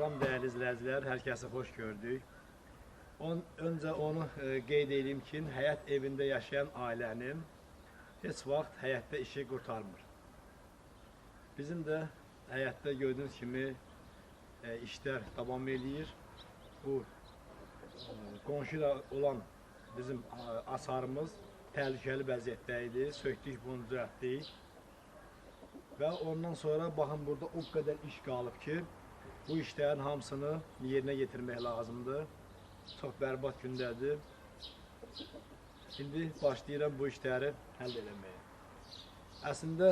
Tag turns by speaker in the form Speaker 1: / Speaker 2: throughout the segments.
Speaker 1: Salam değerli izləyicilər, hər kəsi xoş gördük. Öncə onu qeyd edeyim ki, həyət evində yaşayan ailənin heç vaxt həyətdə işi qurtarmır. Bizim də həyətdə gördüyünüz kimi işlər davam edir. Bu qonşuyla olan bizim asarımız təhlükəli vəziyyətdə idi. Söktük, bunu düzəltdik. Və ondan sonra baxın burada o qədər iş qalıb ki, bu işlərin hamısını yerinə yetirmək lazımdır. Çox bərbad gündədir. İndi başlayıram bu işləri həll eləməyə. Əslində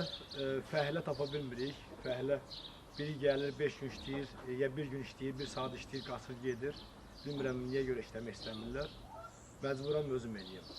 Speaker 1: fəhlə tapa bilmirik. Fəhlə biri gəlir 5 gün işləyir, ya bir gün işləyir, bir saat işləyir, qaçır gedir. Bilmirəm niyə görə işləmək istəmirlər. Məcburam özüm eləyəm.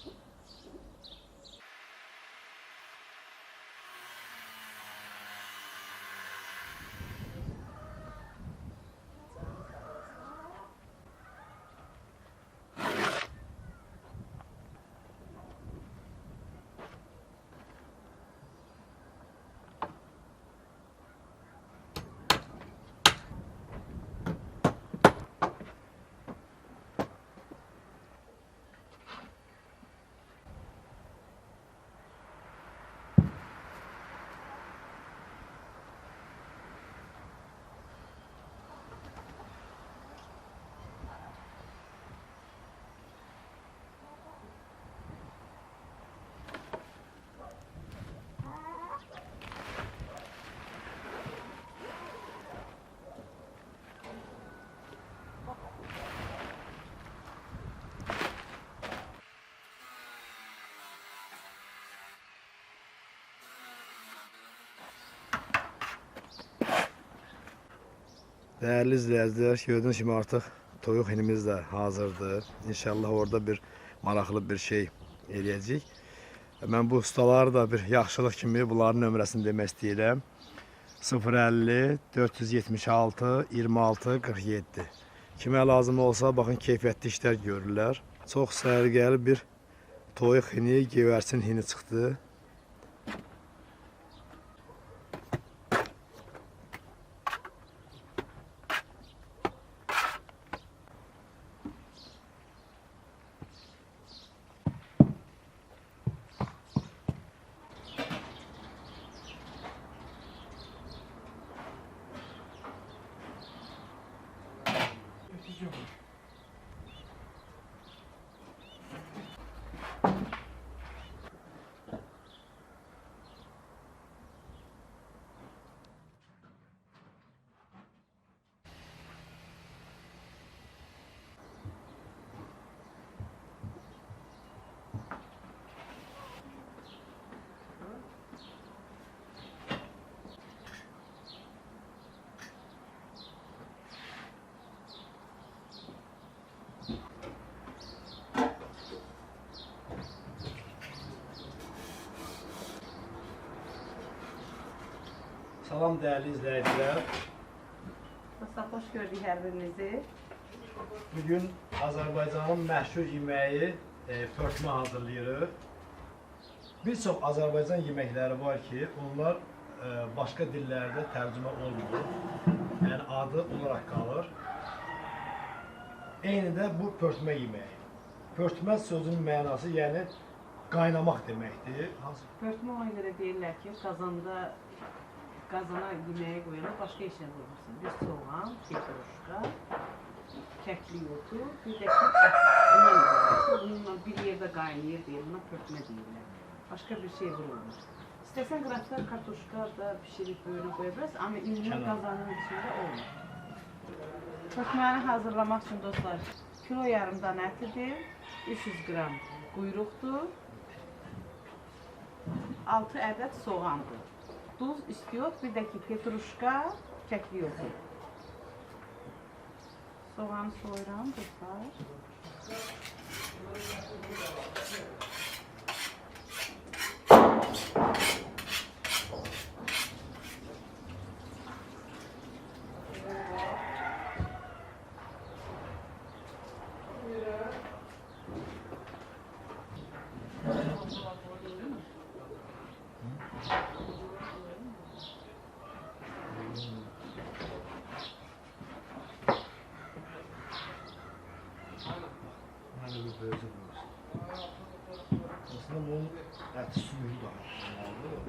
Speaker 1: Değerli izləyicilər, gördüğünüz kimi artıq toyuq hinimiz də hazırdır. İnşallah orada bir maraqlı bir şey eləyəcək. Mən bu ustaları da bir yaxşılıq kimi bunların nömrəsini demək istəyirəm. 050 476 26 47. Kimə lazım olsa, baxın keyfiyyətli işlər görürlər. Çox sərgəli bir toyuq hini, gevərsin hini çıxdı. Salam değerli izləyicilər.
Speaker 2: Hoş gördük hər birinizi.
Speaker 1: Bugün Azərbaycanın məşhur yeməyi pörtmə hazırlayırıq. Bir çox Azərbaycan yeməkləri var ki, onlar başqa dillərdə tərcümə olmur. Yəni adı olaraq qalır. Eyni də bu pörtmə yeməyi. Pörtmə sözünün mənası yəni qaynamaq deməkdir.
Speaker 2: Pörtmə ona görə deyirlər ki, qazana yeməyə qoyulur, başqa işlə vurursun. Bir soğan, petruşka, kəkli yotu, bir də ki, bundan ibarət. Bununla bir yerdə qaynayır deyir, buna pörtmə deyirlər. Başqa bir şey vurulmur. İstəsən qıraqda kartuşka da pişirib böyünə qoya bilərsiniz, amma ümumi qazanın içində olmur. Pörtməni hazırlamaq üçün dostlar, kilo yarımdan ətidir, 300 qram quyruqdur, 6 ədəd soğandır. Duz istiyor, bir de ki petruşka, kəkli yotu. Soğanı soyuram dostlar.
Speaker 1: Aslında bunun əti sümüğü daha olmalı.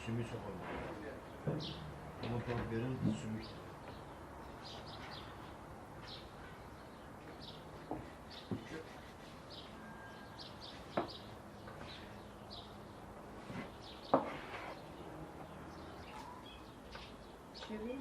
Speaker 1: Sümüğü çox olmalı. Ama pomidorun sümüğü.
Speaker 2: Çevir.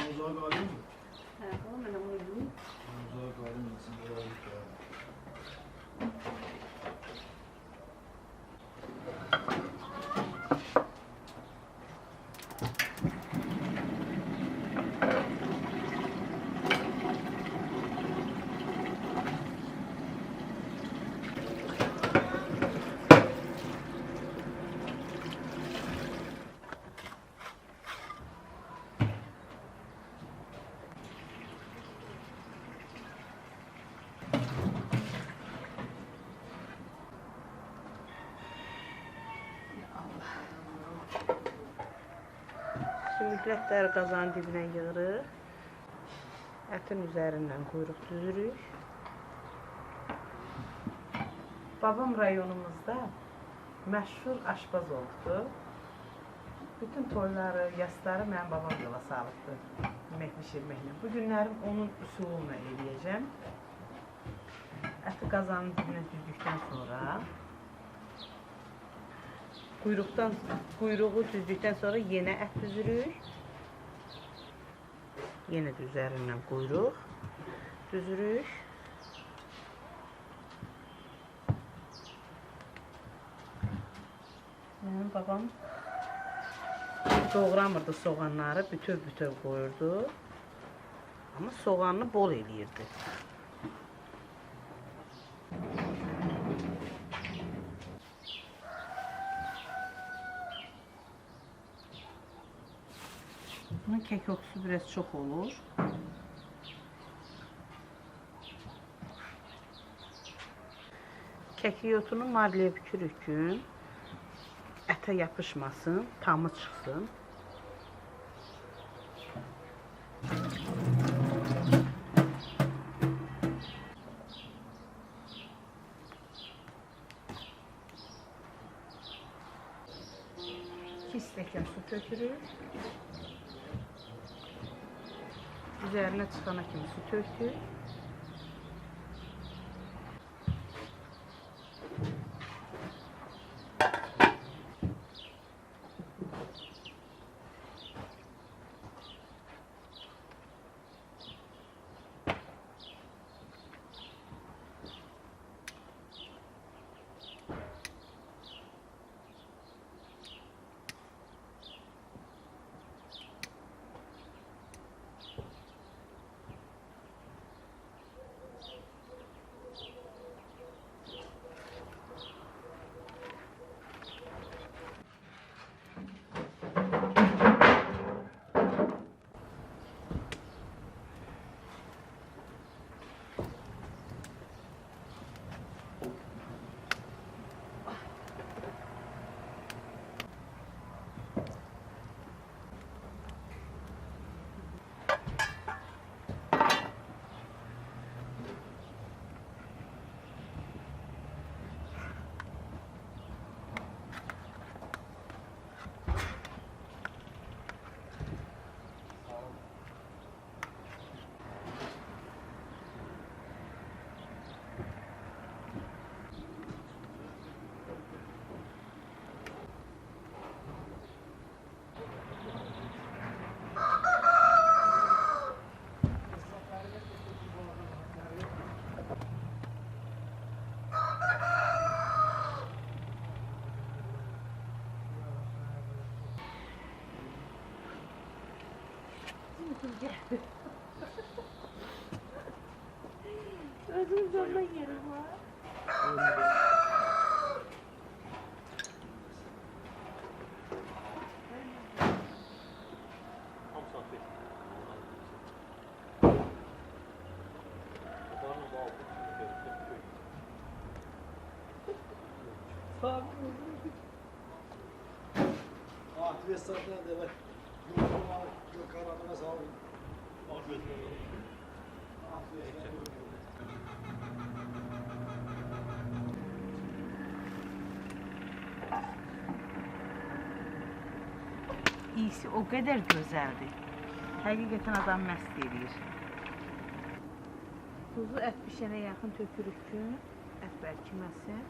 Speaker 1: Uzağa kalıyor mu?
Speaker 2: Oğlum ben onu yiyeyim.
Speaker 1: Uzağa kalmasın.
Speaker 2: Sümükletleri qazanın dibine yığırıq. Ətin üzərindən quyruq düzürük. Babam rayonumuzda məşhur aşpaz oldu. Bütün toyları, yasları mənim babam yola salıbdı. Yeməkli şirməklə. Bu günlərim onun üsuluna eləyəcəm. Əti qazanın dibinə düzdükdən sonra quyruğu düzdükdən sonra yenə ət düzürük. Yenə də üzərindən quyruq düzürük. Mənim babam doğramırdı soğanları, bütöv-bütöv qoyurdu. Amma soğanını bol eləyirdi. Bunun kek kokusu biraz çok olur. Kekiyotunu marliyə bükürük ki, ətə yapışmasın, tamı çıxsın. İki stəkan su tökürük. Üzerine çıkana kimi su tökdük. uykum geldi. Özüm zorla yerim var.
Speaker 1: Ahmet Vesat'tan da bak. Yolculuğa Gökhan adına sağ olun.
Speaker 2: İyisi o kadar güzeldi. Hakikaten adam mest edir. Tuzu et pişene yakın tökürük ki, et bərkiməsin.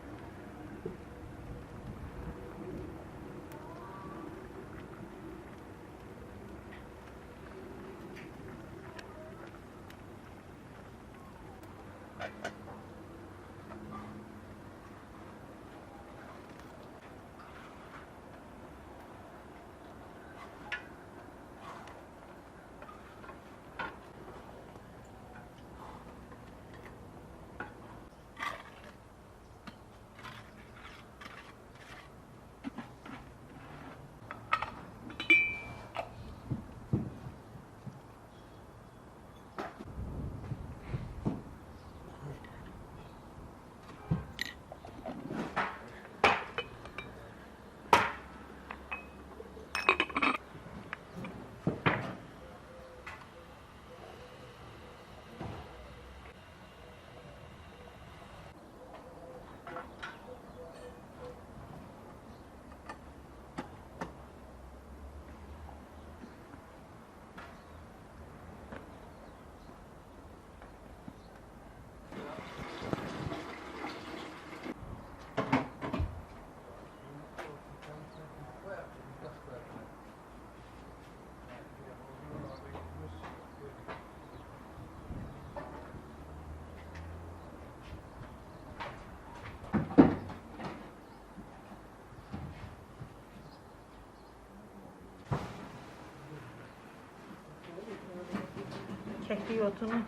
Speaker 2: Keklik otunu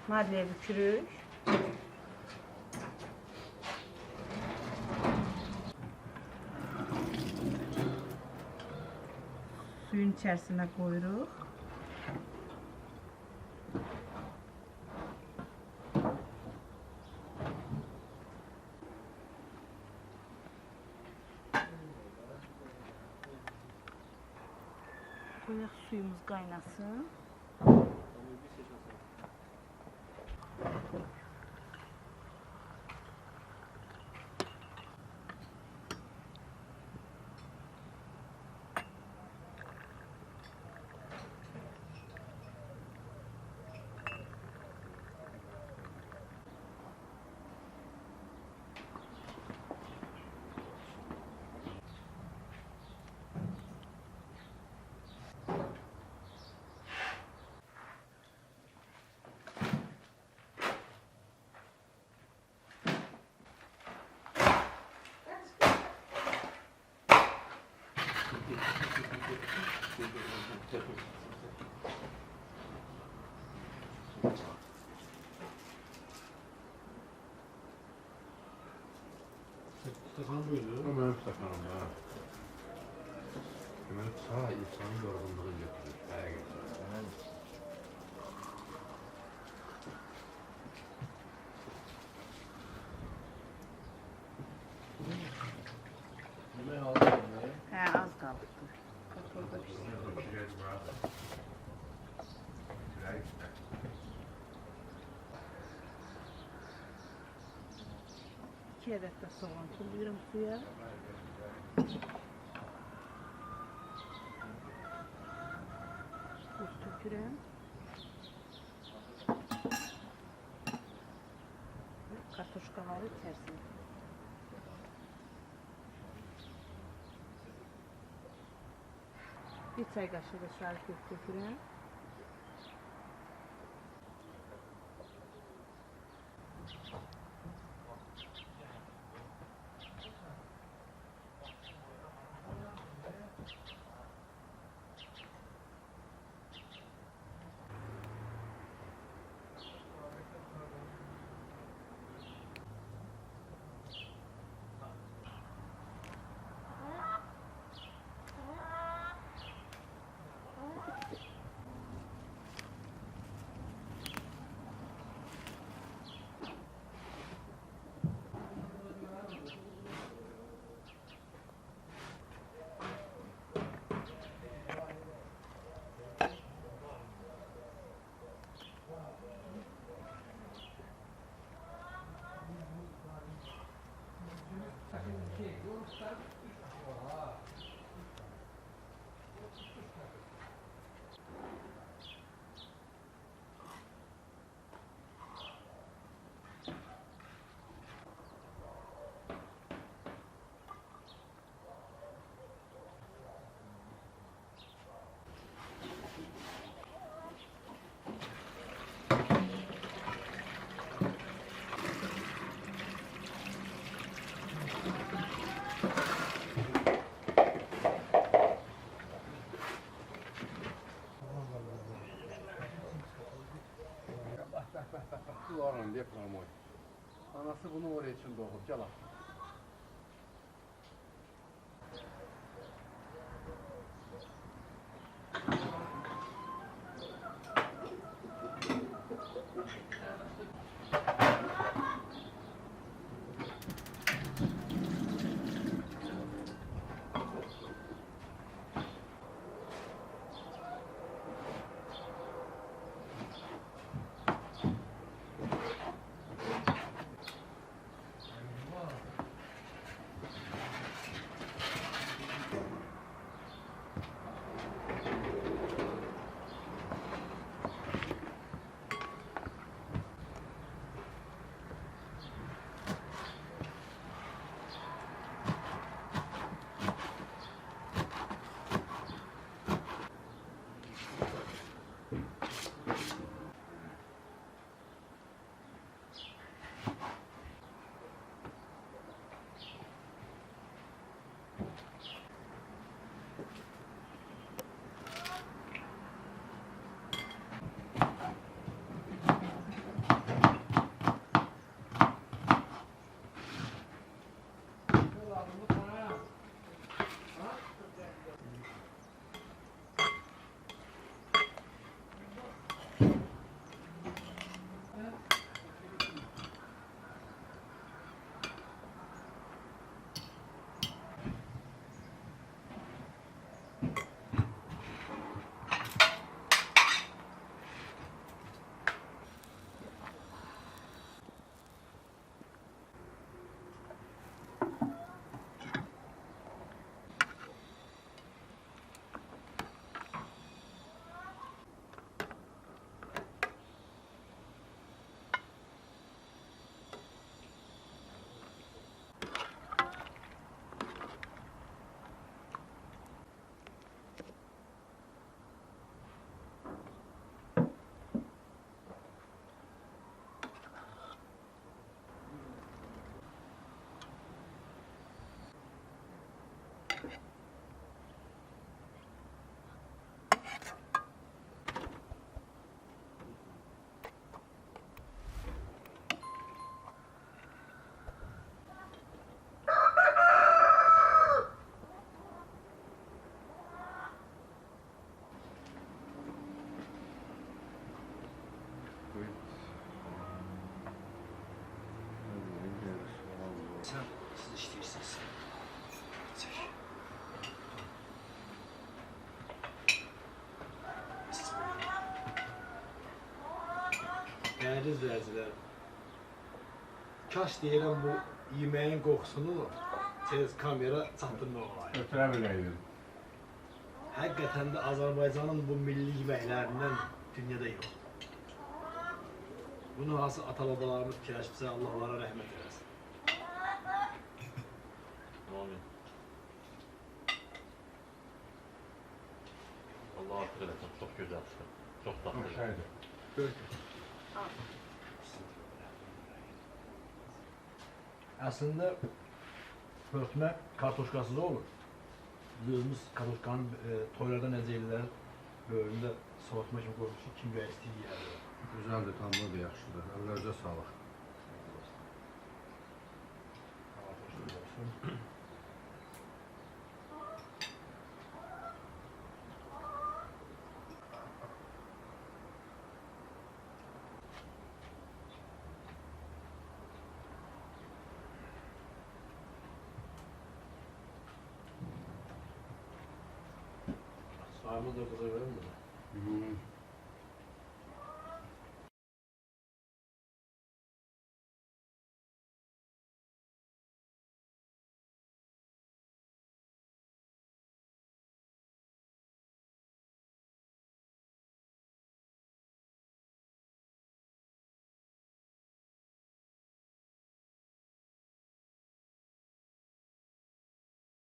Speaker 2: marlaya bükürük. Suyun içerisine koyuruq. Koyaq suyumuz qaynasın.
Speaker 1: Stefan buydu.
Speaker 3: O benim Stefanım ya. Demek sağ insanın yorgunluğunu götürür. Hakikaten.
Speaker 1: Ne aldın ne?
Speaker 2: He, az qaldı. Katolda pişsin. İki adet de soğan tulluyorum suya. Buz tökürəm. Kartoşkaları içerisine. Bir çay kaşığı da sarı kök tökürəm.
Speaker 3: Bu oranın depremi oydu. Anası bunu oraya için doğup gel al.
Speaker 1: Sen siz istiyorsunuz. Çek. Değerli izleyiciler, kaş deyilən bu yeməyin qoxusunu tez kamera çatdırmaq olaydı.
Speaker 3: Ötürə biləydim.
Speaker 1: Həqiqətən də Azərbaycanın bu milli yeməklərindən dünyada yox. Bunu hansı ata-babalarımız fikirləşibsə, Allah onlara rəhmət eləsin.
Speaker 4: Amin. Allah artıq eləsin, çox gözəl çıxır. Çox tatlı.
Speaker 3: Aşağıda.
Speaker 1: Əslində pörtmə kartoşkasız olur. Özümüz kartoşkanın toylarda necə ellər böyründə soğutma kimi qoymuşuq, kim və istəyir yerdə.
Speaker 3: Güzeldir, tamlıdır, yaxşıdır. Əllərcə sağlıq.
Speaker 1: Sağımız da kıza verir mi?